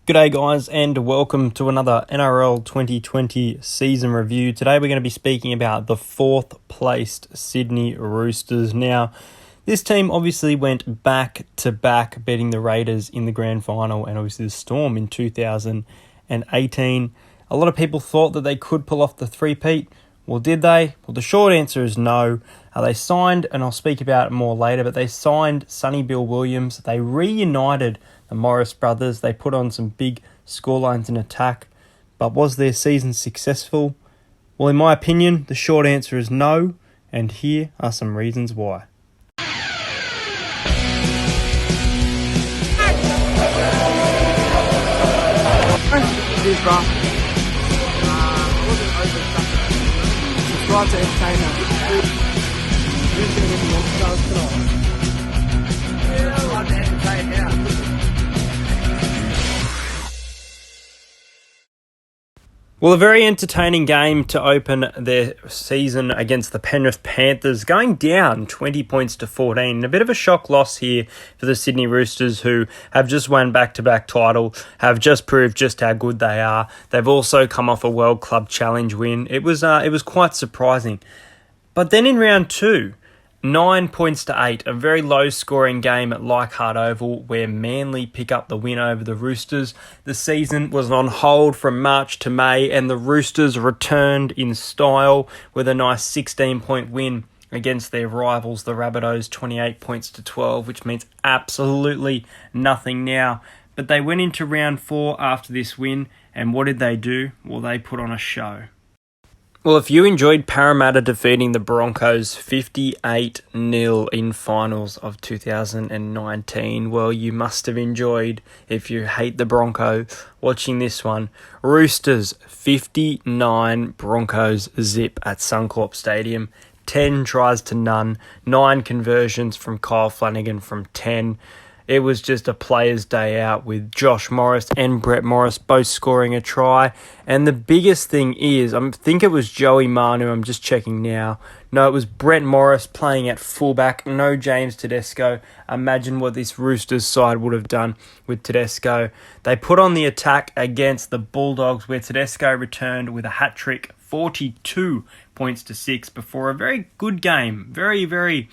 G'day guys and welcome to another NRL 2020 season review. Today we're going to be speaking about the 4th placed Sydney Roosters. Now, this team obviously went back-to-back beating the Raiders in the grand final and obviously the Storm in 2018. A lot of people thought that they could pull off the three-peat. Well, did they? Well, the short answer is no. They signed, and I'll speak about it more later, but they signed Sonny Bill Williams. They reunited the Morris brothers. They put on some big scorelines in attack. But was their season successful? Well, in my opinion, the short answer is no, and here are some reasons why. Subscribe to Entertainer. Well, a very entertaining game to open their season against the Penrith Panthers, going down 20 points to 14. A bit of a shock loss here for the Sydney Roosters, who have just won back-to-back title, have just proved just how good they are. They've also come off a World Club Challenge win. It was quite surprising. But then in round 2, 9 points to 8, a very low-scoring game at Leichhardt Oval where Manly pick up the win over the Roosters. The season was on hold from March to May and the Roosters returned in style with a nice 16-point win against their rivals, the Rabbitohs, 28 points to 12, which means absolutely nothing now. But they went into round 4 after this win, and what did they do? Well, they put on a show. Well, if you enjoyed Parramatta defeating the Broncos 58-0 in finals of 2019, well, you must have enjoyed, if you hate the Bronco, watching this one. Roosters 59, Broncos zip at Suncorp Stadium. 10 tries to none, 9 conversions from Kyle Flanagan from 10. It was just a player's day out with Josh Morris and Brett Morris both scoring a try. And the biggest thing is, I think it was Joey Manu, I'm just checking now. No, it was Brett Morris playing at fullback, no James Tedesco. Imagine what this Roosters side would have done with Tedesco. They put on the attack against the Bulldogs where Tedesco returned with a hat-trick, 42 points to 6 before a very good game. Very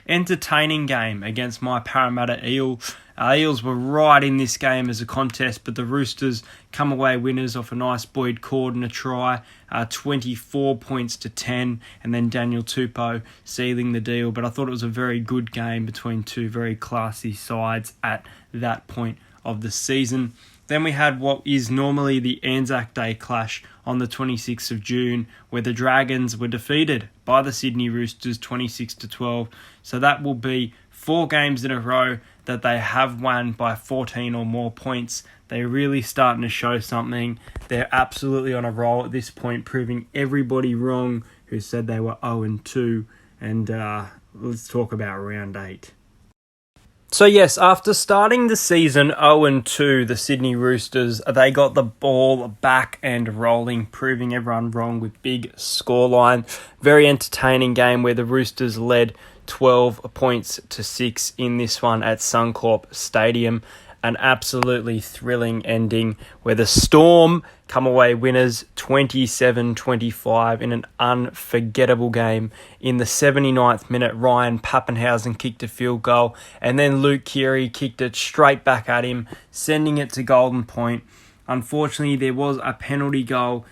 entertaining game against my Parramatta Eels. Eels were right in this game as a contest, but the Roosters come away winners off a nice Boyd Cordner try, 24 points to 10, and then Daniel Tupou sealing the deal. But I thought it was a very good game between two very classy sides at that point of the season. Then we had what is normally the Anzac Day Clash on the 26th of June, where the Dragons were defeated by the Sydney Roosters 26-12. So that will be 4 games in a row that they have won by 14 or more points. They're really starting to show something. They're absolutely on a roll at this point, proving everybody wrong who said they were 0-2. And let's talk about round 8. So yes, after starting the season 0-2, the Sydney Roosters, they got the ball back and rolling, proving everyone wrong with big scoreline. Very entertaining game where the Roosters led 12 points to 6 in this one at Suncorp Stadium. An absolutely thrilling ending where the Storm come away winners 27-25 in an unforgettable game. In the 79th minute, Ryan Pappenhausen kicked a field goal and then Luke Keary kicked it straight back at him, sending it to Golden Point. Unfortunately, there was a penalty goal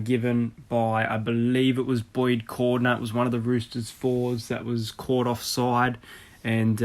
given by, I believe it was Boyd Cordner. It was one of the Roosters' fours that was caught offside. And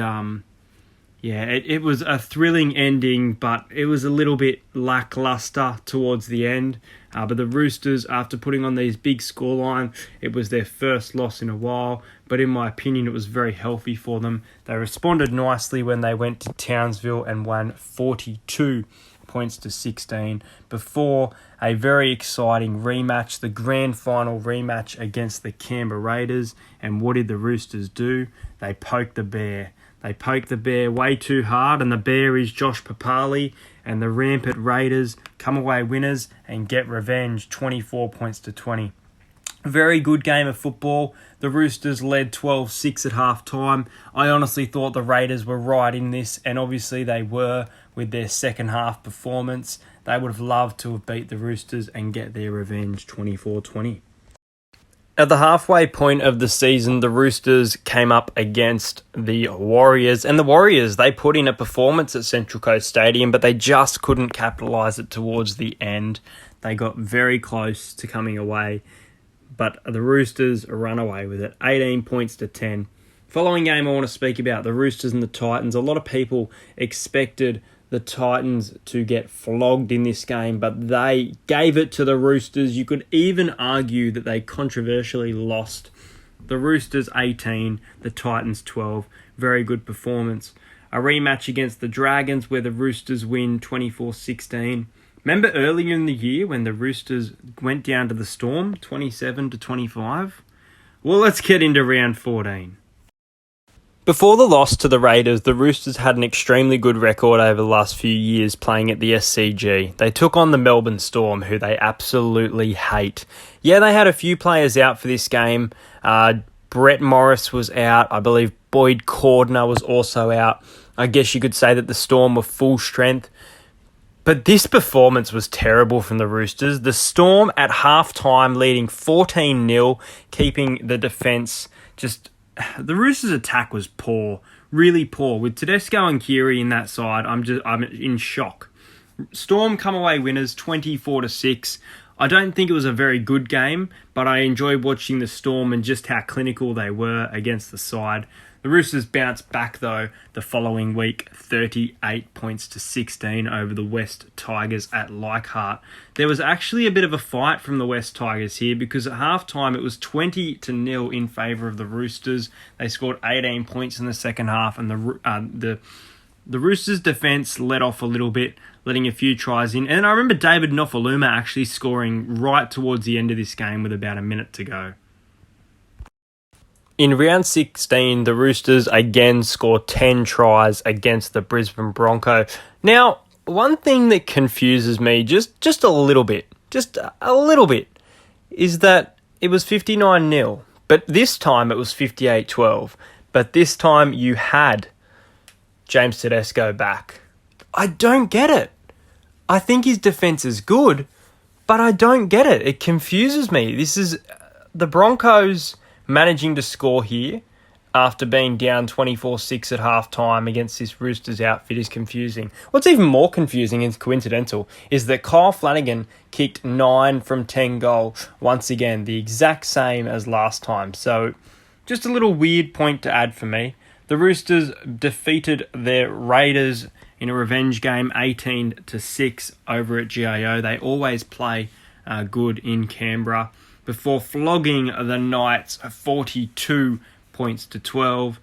it was a thrilling ending, but it was a little bit lackluster towards the end. But the Roosters, after putting on these big scoreline, it was their first loss in a while. But in my opinion, it was very healthy for them. They responded nicely when they went to Townsville and won 42 points to 16 before a very exciting rematch, the grand final rematch against the Canberra Raiders. And what did the Roosters do? They poked the bear. They poked the bear way too hard, and the bear is Josh Papali, and the rampant Raiders come away winners and get revenge, 24 points to 20. A very good game of football. The Roosters led 12-6 at half-time. I honestly thought the Raiders were right in this, and obviously they were, with their second half performance. They would have loved to have beat the Roosters and get their revenge 24-20. At the halfway point of the season, the Roosters came up against the Warriors. And the Warriors, they put in a performance at Central Coast Stadium, but they just couldn't capitalise it towards the end. They got very close to coming away, but the Roosters ran away with it, 18 points to 10. Following game I want to speak about, the Roosters and the Titans. A lot of people expected the Titans to get flogged in this game, but they gave it to the Roosters. You could even argue that they controversially lost. The Roosters 18, the Titans 12. Very good performance. A rematch against the Dragons where the Roosters win 24-16. Remember earlier in the year when the Roosters went down to the Storm, 27-25? Well, let's get into round 14. Before the loss to the Raiders, the Roosters had an extremely good record over the last few years playing at the SCG. They took on the Melbourne Storm, who they absolutely hate. Yeah, they had a few players out for this game. Brett Morris was out. I believe Boyd Cordner was also out. I guess you could say that the Storm were full strength. But this performance was terrible from the Roosters. The Storm at halftime leading 14-0, keeping the defence just... The Roosters' attack was poor, really poor. With Tedesco and Keary in that side, I'm in shock. Storm come away winners 24-6. I don't think it was a very good game, but I enjoyed watching the Storm and just how clinical they were against the side. The Roosters bounced back though the following week, 38 points to 16 over the West Tigers at Leichhardt. There was actually a bit of a fight from the West Tigers here because at halftime it was 20-0 in favour of the Roosters. They scored 18 points in the second half, and the Roosters' defence let off a little bit, letting a few tries in. And I remember David Nofaluma actually scoring right towards the end of this game with about a minute to go. In round 16, the Roosters again scored 10 tries against the Brisbane Broncos. Now, one thing that confuses me just a little bit, is that it was 59-0, but this time it was 58-12. But this time you had James Tedesco back. I don't get it. I think his defence is good, but I don't get it. It confuses me. This is the Broncos managing to score here after being down 24-6 at halftime against this Roosters outfit is confusing. What's even more confusing and coincidental is that Kyle Flanagan kicked 9 from 10 goals. Once again, the exact same as last time. So just a little weird point to add for me. The Roosters defeated their Raiders in a revenge game 18-6 over at GIO. They always play good in Canberra, before flogging the Knights 42 points to 12.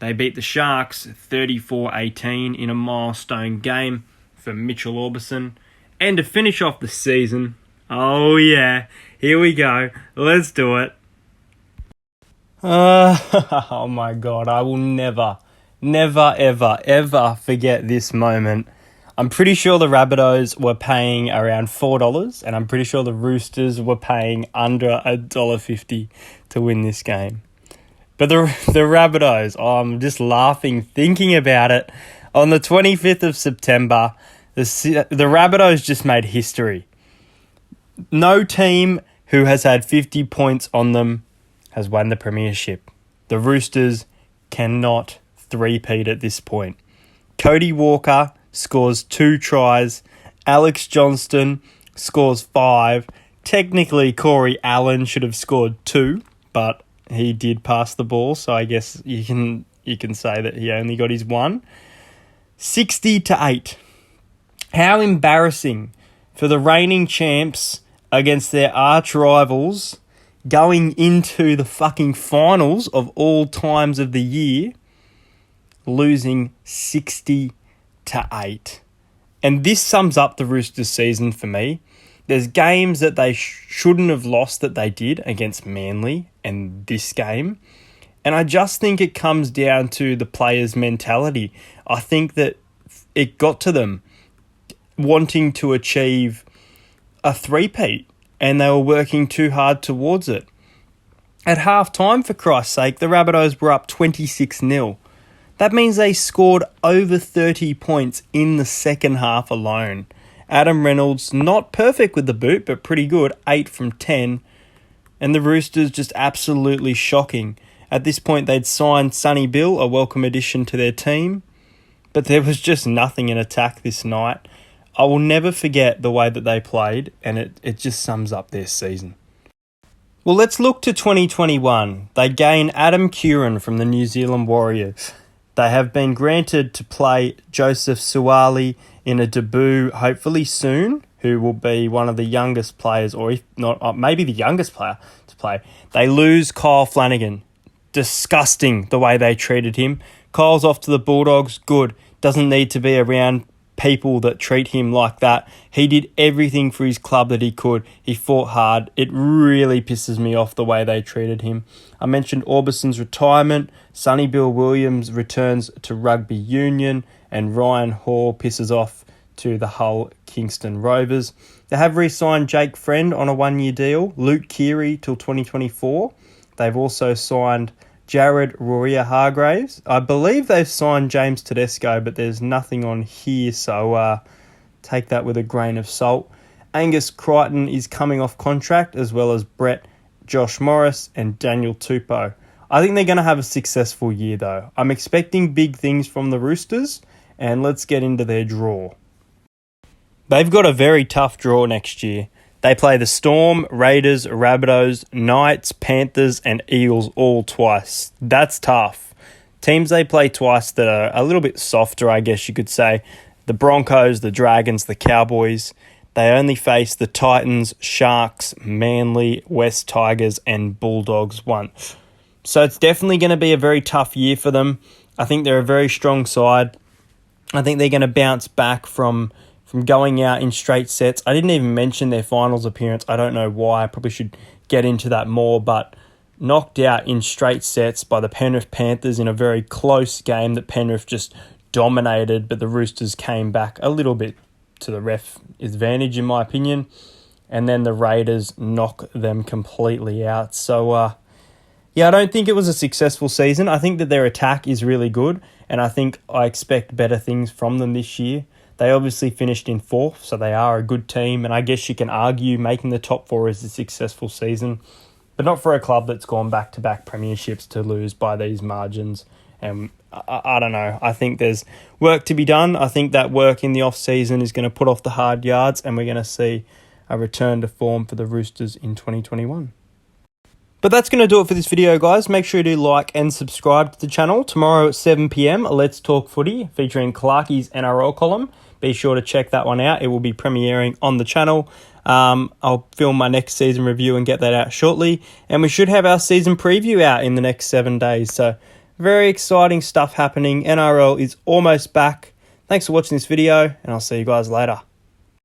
They beat the Sharks 34-18 in a milestone game for Mitchell Orbison. And to finish off the season, oh yeah, here we go, let's do it. Oh my God, I will never, ever forget this moment. I'm pretty sure the Rabbitohs were paying around $4, and I'm pretty sure the Roosters were paying under $1.50 to win this game. But the Rabbitohs, I'm just laughing thinking about it. On the 25th of September, the Rabbitohs just made history. No team who has had 50 points on them has won the premiership. The Roosters cannot three-peat at this point. Cody Walker scores 2 tries. Alex Johnston scores 5. Technically, Corey Allen should have scored 2, but he did pass the ball, so I guess you can say that he only got his 1. 60-8. How embarrassing for the reigning champs against their arch rivals going into the fucking finals of all times of the year, losing 60-8. And this sums up the Roosters season for me. There's games that they shouldn't have lost that they did against Manly and this game. And I just think it comes down to the players' mentality. I think that it got to them wanting to achieve a three-peat, and they were working too hard towards it. At half-time, for Christ's sake, the Rabbitohs were up 26-0. That means they scored over 30 points in the second half alone. Adam Reynolds, not perfect with the boot, but pretty good, 8 from 10. And the Roosters just absolutely shocking. At this point, they'd signed Sonny Bill, a welcome addition to their team. But there was just nothing in attack this night. I will never forget the way that they played, and it just sums up their season. Well, let's look to 2021. They gain Adam Curran from the New Zealand Warriors. They have been granted to play Joseph Suwali in a debut, hopefully soon, who will be one of the youngest players, or if not, maybe the youngest player to play. They lose Kyle Flanagan. Disgusting the way they treated him. Kyle's off to the Bulldogs. Good. Doesn't need to be around people that treat him like that. He did everything for his club that he could. He fought hard. It really pisses me off the way they treated him. I mentioned Orbison's retirement. Sonny Bill Williams returns to rugby union, and Ryan Hall pisses off to the Hull Kingston Rovers. They have re-signed Jake Friend on a 1-year deal. Luke Keary till 2024. They've also signed Jared Roria-Hargraves. I believe they've signed James Tedesco, but there's nothing on here, so take that with a grain of salt. Angus Crichton is coming off contract, as well as Brett, Josh Morris, and Daniel Tupou. I think they're going to have a successful year, though. I'm expecting big things from the Roosters, and let's get into their draw. They've got a very tough draw next year. They play the Storm, Raiders, Rabbitohs, Knights, Panthers, and Eagles all twice. That's tough. Teams they play twice that are a little bit softer, I guess you could say. The Broncos, the Dragons, the Cowboys. They only face the Titans, Sharks, Manly, West Tigers, and Bulldogs once. So it's definitely going to be a very tough year for them. I think they're a very strong side. I think they're going to bounce back from going out in straight sets. I didn't even mention their finals appearance. I don't know why. I probably should get into that more, but knocked out in straight sets by the Penrith Panthers in a very close game that Penrith just dominated, but the Roosters came back a little bit to the ref advantage, in my opinion, and then the Raiders knock them completely out. So, I don't think it was a successful season. I think that their attack is really good, and I expect better things from them this year. They obviously finished in 4th, so they are a good team, and I guess you can argue making the top 4 is a successful season, but not for a club that's gone back-to-back premierships to lose by these margins. And I don't know. I think there's work to be done. I think that work in the off-season is going to put off the hard yards, and we're going to see a return to form for the Roosters in 2021. But that's going to do it for this video, guys. Make sure you do like and subscribe to the channel. Tomorrow at 7 p.m, Let's Talk Footy, featuring Clarkie's NRL column. Be sure to check that one out. It will be premiering on the channel. I'll film my next season review and get that out shortly. And we should have our season preview out in the next 7 days. So very exciting stuff happening. NRL is almost back. Thanks for watching this video, and I'll see you guys later.